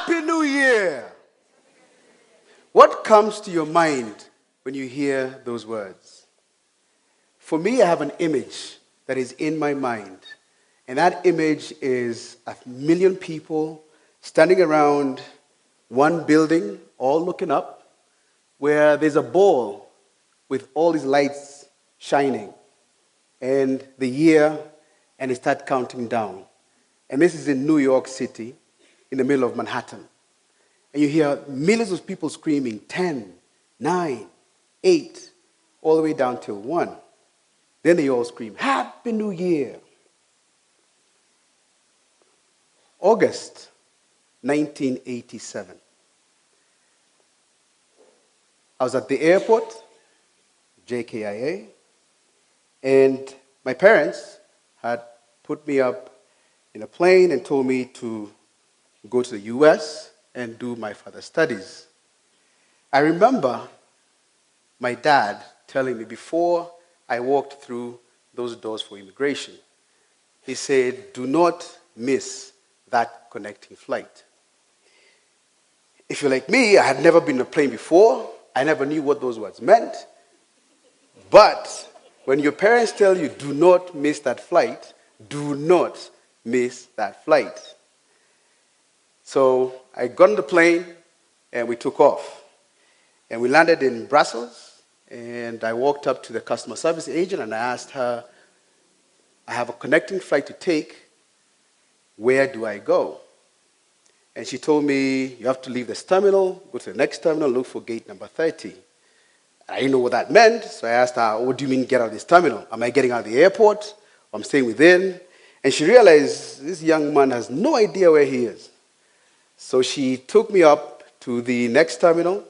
Happy New Year! What comes to your mind when you hear those words? For me, I have an image that is in my mind. And that image is 1,000,000 people standing around one building, all looking up, where there's a ball with all these lights shining. And the year, and they start counting down. And this is in New York City, in the middle of Manhattan. And you hear millions of people screaming, 10, 9, 8, all the way down till 1. Then they all scream, Happy New Year. August 1987. I was at the airport, JKIA, and my parents had put me up in a plane and told me to go to the US and do my further studies. I remember my dad telling me before I walked through those doors for immigration, he said, do not miss that connecting flight. If you're like me, I had never been in a plane before. I never knew what those words meant. But when your parents tell you, do not miss that flight, do not miss that flight. So I got on the plane and we took off. And we landed in Brussels, and I walked up to the customer service agent and I asked her, I have a connecting flight to take. Where do I go? And she told me, you have to leave this terminal, go to the next terminal, look for gate number 30. I didn't know what that meant, so I asked her, what do you mean get out of this terminal? Am I getting out of the airport? Or I'm staying within? And she realized this young man has no idea where he is. So she took me up to the next terminal,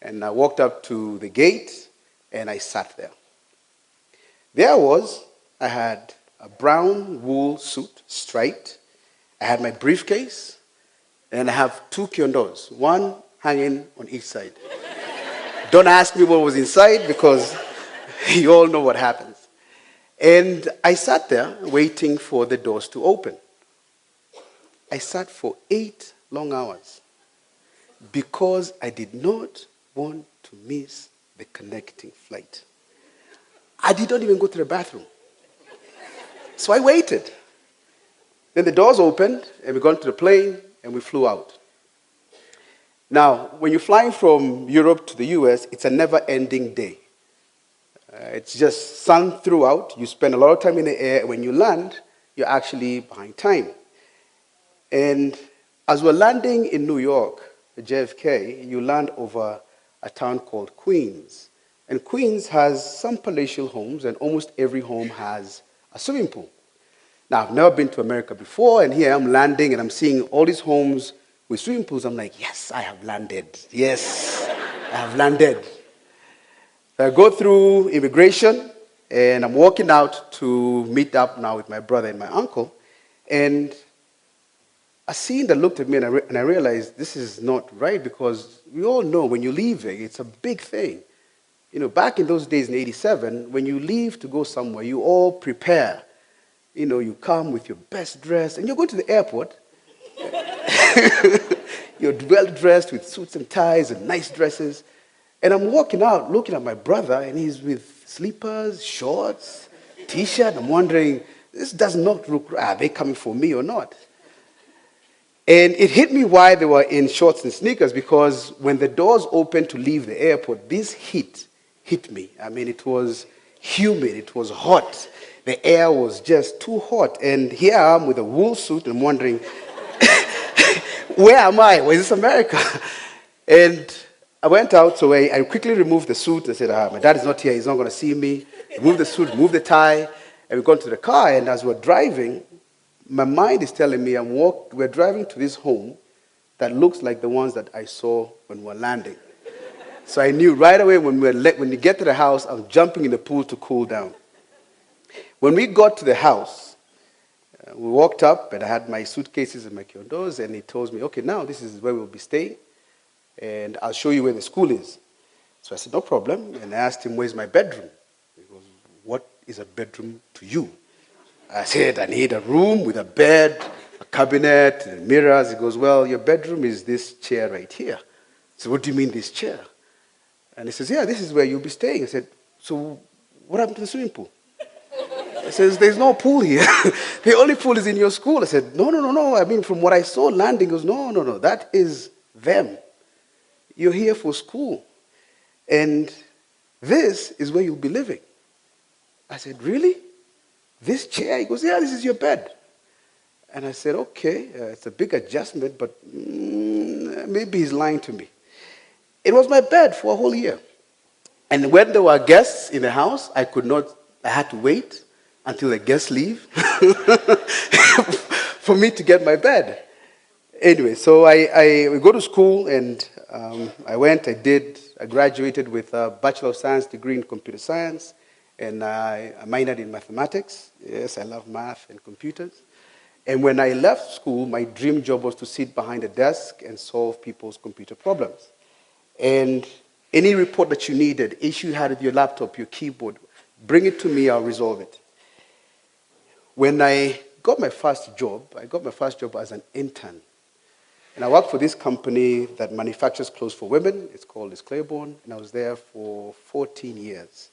and I walked up to the gate, and I sat there. There I was. I had a brown wool suit, striped. I had my briefcase, and I have 2 kyondos, one hanging on each side. Don't ask me what was inside, because you all know what happens. And I sat there waiting for the doors to open. I sat for 8 long hours because I did not want to miss the connecting flight. I did not even go to the bathroom. So I waited. Then the doors opened, and we got into the plane, and we flew out. Now, when you're flying from Europe to the US, it's a never-ending day. It's just sun throughout. You spend a lot of time in the air. When you land, you're actually behind time. And as we're landing in New York, JFK, you land over a town called Queens. And Queens has some palatial homes, and almost every home has a swimming pool. Now, I've never been to America before, and here I'm landing, and I'm seeing all these homes with swimming pools. I'm like, yes, I have landed. Yes, I have landed. So I go through immigration, and I'm walking out to meet up now with my brother and my uncle, and a scene that looked at me, and I realized this is not right, because we all know when you're leaving, it's a big thing. You know, back in those days in 87, when you leave to go somewhere, you all prepare. You know, you come with your best dress, and you're going to the airport. You're well-dressed with suits and ties and nice dresses. And I'm walking out looking at my brother, and he's with slippers, shorts, T-shirt. I'm wondering, this does not look right. Are they coming for me or not? And it hit me why they were in shorts and sneakers, because when the doors opened to leave the airport, this heat hit me. I mean, it was humid. It was hot. The air was just too hot. And here I am with a wool suit, and I'm wondering, where am I? Where is this America? And I went out, so I quickly removed the suit. I said, my dad is not here. He's not going to see me. Remove the suit, remove the tie, and we got into the car. And as we're driving, my mind is telling me we're driving to this home that looks like the ones that I saw when we were landing. So I knew right away when we get to the house, I'm jumping in the pool to cool down. When we got to the house, we walked up, and I had my suitcases and my kyondos, and he told me, okay, now this is where we'll be staying, and I'll show you where the school is. So I said, no problem, and I asked him, where's my bedroom? He goes, what is a bedroom to you? I said, I need a room with a bed, a cabinet, and mirrors. He goes, well, your bedroom is this chair right here. So what do you mean this chair? And he says, yeah, this is where you'll be staying. I said, so what happened to the swimming pool? He says, there's no pool here. The only pool is in your school. I said, no. I mean, from what I saw landing, he goes, no. That is them. You're here for school. And this is where you'll be living. I said, really? This chair? He goes, yeah, this is your bed. And I said, okay, it's a big adjustment, but maybe he's lying to me. It was my bed for a whole year. And when there were guests in the house, I had to wait until the guests leave for me to get my bed. Anyway, so we go to school, and I graduated with a Bachelor of Science degree in computer science, and I minored in mathematics. Yes, I love math and computers. And when I left school, my dream job was to sit behind a desk and solve people's computer problems. And any report that you needed, issue you had with your laptop, your keyboard, bring it to me, I'll resolve it. When I got my first job as an intern. And I worked for this company that manufactures clothes for women. It's called Claiborne, and I was there for 14 years.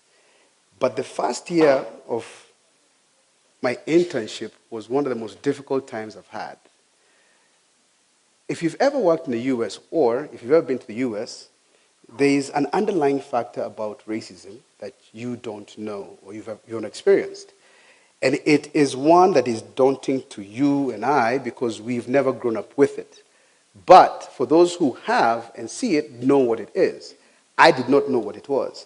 But the first year of my internship was one of the most difficult times I've had. If you've ever worked in the U.S. or if you've ever been to the U.S., there is an underlying factor about racism that you don't know or you've not experienced. And it is one that is daunting to you and I because we've never grown up with it. But for those who have and see it, know what it is. I did not know what it was.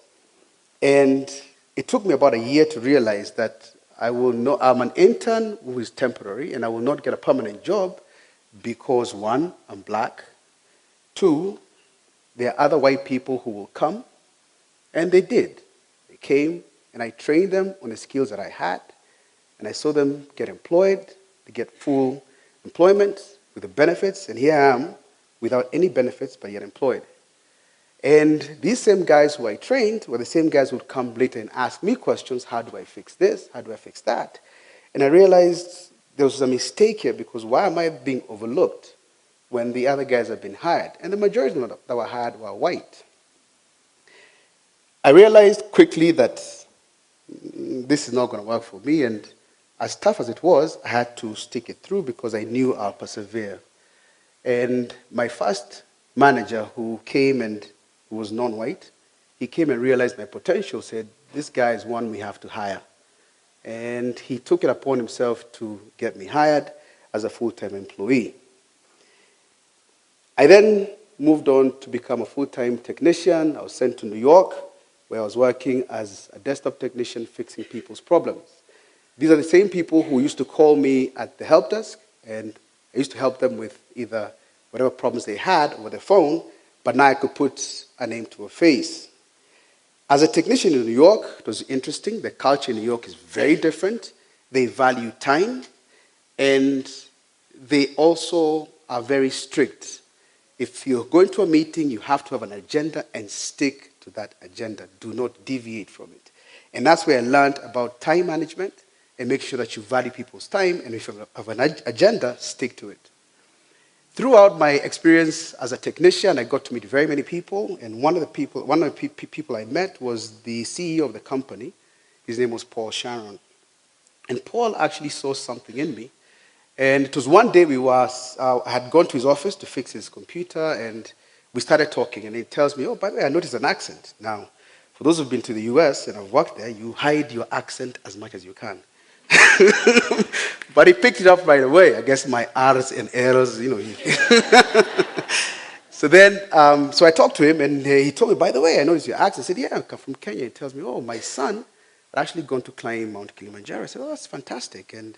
And it took me about a year to realize that I'm an intern who is temporary, and I will not get a permanent job because, one, I'm black. Two, there are other white people who will come, and they did. They came, and I trained them on the skills that I had, and I saw them get employed, to get full employment with the benefits, and here I am without any benefits, but yet employed. And these same guys who I trained were the same guys who would come later and ask me questions. How do I fix this? How do I fix that? And I realized there was a mistake here because why am I being overlooked when the other guys have been hired? And the majority that were hired were white. I realized quickly that this is not going to work for me. And as tough as it was, I had to stick it through because I knew I'll persevere. And my first manager who came and who was non-white, he came and realized my potential, said, this guy is one we have to hire. And he took it upon himself to get me hired as a full-time employee. I then moved on to become a full-time technician. I was sent to New York, where I was working as a desktop technician fixing people's problems. These are the same people who used to call me at the help desk, and I used to help them with either whatever problems they had over the phone, but now I could put a name to a face. As a technician in New York, it was interesting. The culture in New York is very different. They value time, and they also are very strict. If you're going to a meeting, you have to have an agenda and stick to that agenda. Do not deviate from it. And that's where I learned about time management and make sure that you value people's time, and if you have an agenda, stick to it. Throughout my experience as a technician, I got to meet very many people, and one of the people I met was the CEO of the company. His name was Paul Sharon. And Paul actually saw something in me. And it was one day I had gone to his office to fix his computer, and we started talking, and he tells me, oh, by the way, I noticed an accent. Now, for those who've been to the US and have worked there, you hide your accent as much as you can. But he picked it up right away. I guess my R's and L's, So then, so I talked to him, and he told me, by the way, I noticed your accent. I said, yeah, I come from Kenya. He tells me, oh, my son had actually gone to climb Mount Kilimanjaro. I said, oh, that's fantastic. And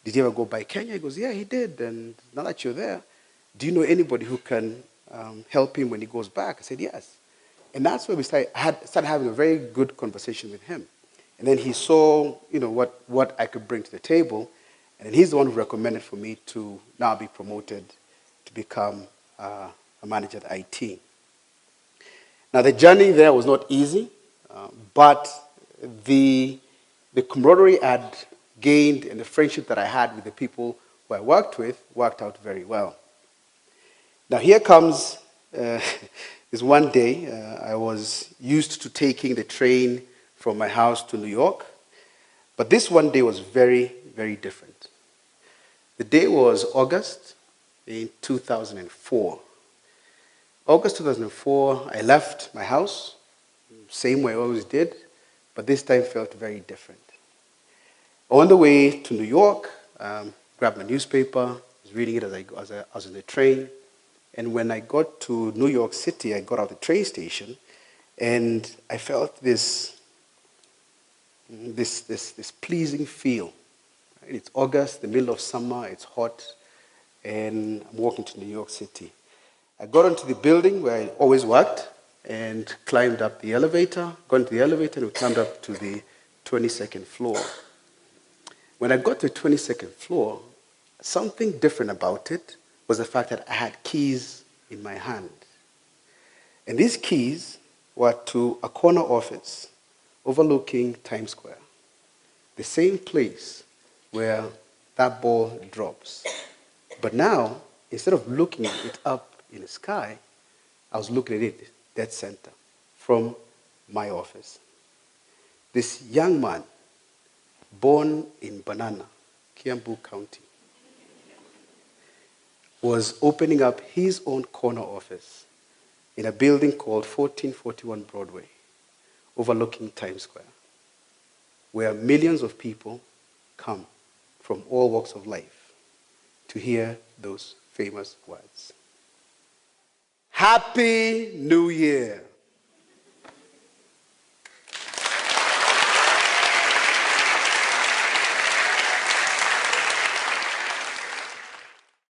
did he ever go by Kenya? He goes, yeah, he did. And now that you're there, do you know anybody who can help him when he goes back? I said, yes. And that's where we started having a very good conversation with him. And then he saw, what I could bring to the table. And then he's the one who recommended for me to now be promoted to become a manager at IT. Now, the journey there was not easy, but the camaraderie I'd gained and the friendship that I had with the people who I worked with, worked out very well. Now here comes this one day. I was used to taking the train from my house to New York, but this one day was very, very different. The day was August in 2004. August 2004, I left my house, same way I always did, but this time felt very different. On the way to New York, grabbed my newspaper, was reading it as I was in the train, and when I got to New York City, I got out the train station, and I felt this pleasing feel. It's August, the middle of summer, it's hot, and I'm walking to New York City. I got onto the building where I always worked and climbed up the elevator, got into the elevator, and we climbed up to the 22nd floor. When I got to the 22nd floor, something different about it was the fact that I had keys in my hand. And these keys were to a corner office overlooking Times Square, the same place where that ball drops. But now, instead of looking it up in the sky, I was looking at it dead center from my office. This young man, born in Banana, Kiambu County, was opening up his own corner office in a building called 1441 Broadway, overlooking Times Square, where millions of people come from all walks of life to hear those famous words. Happy New Year!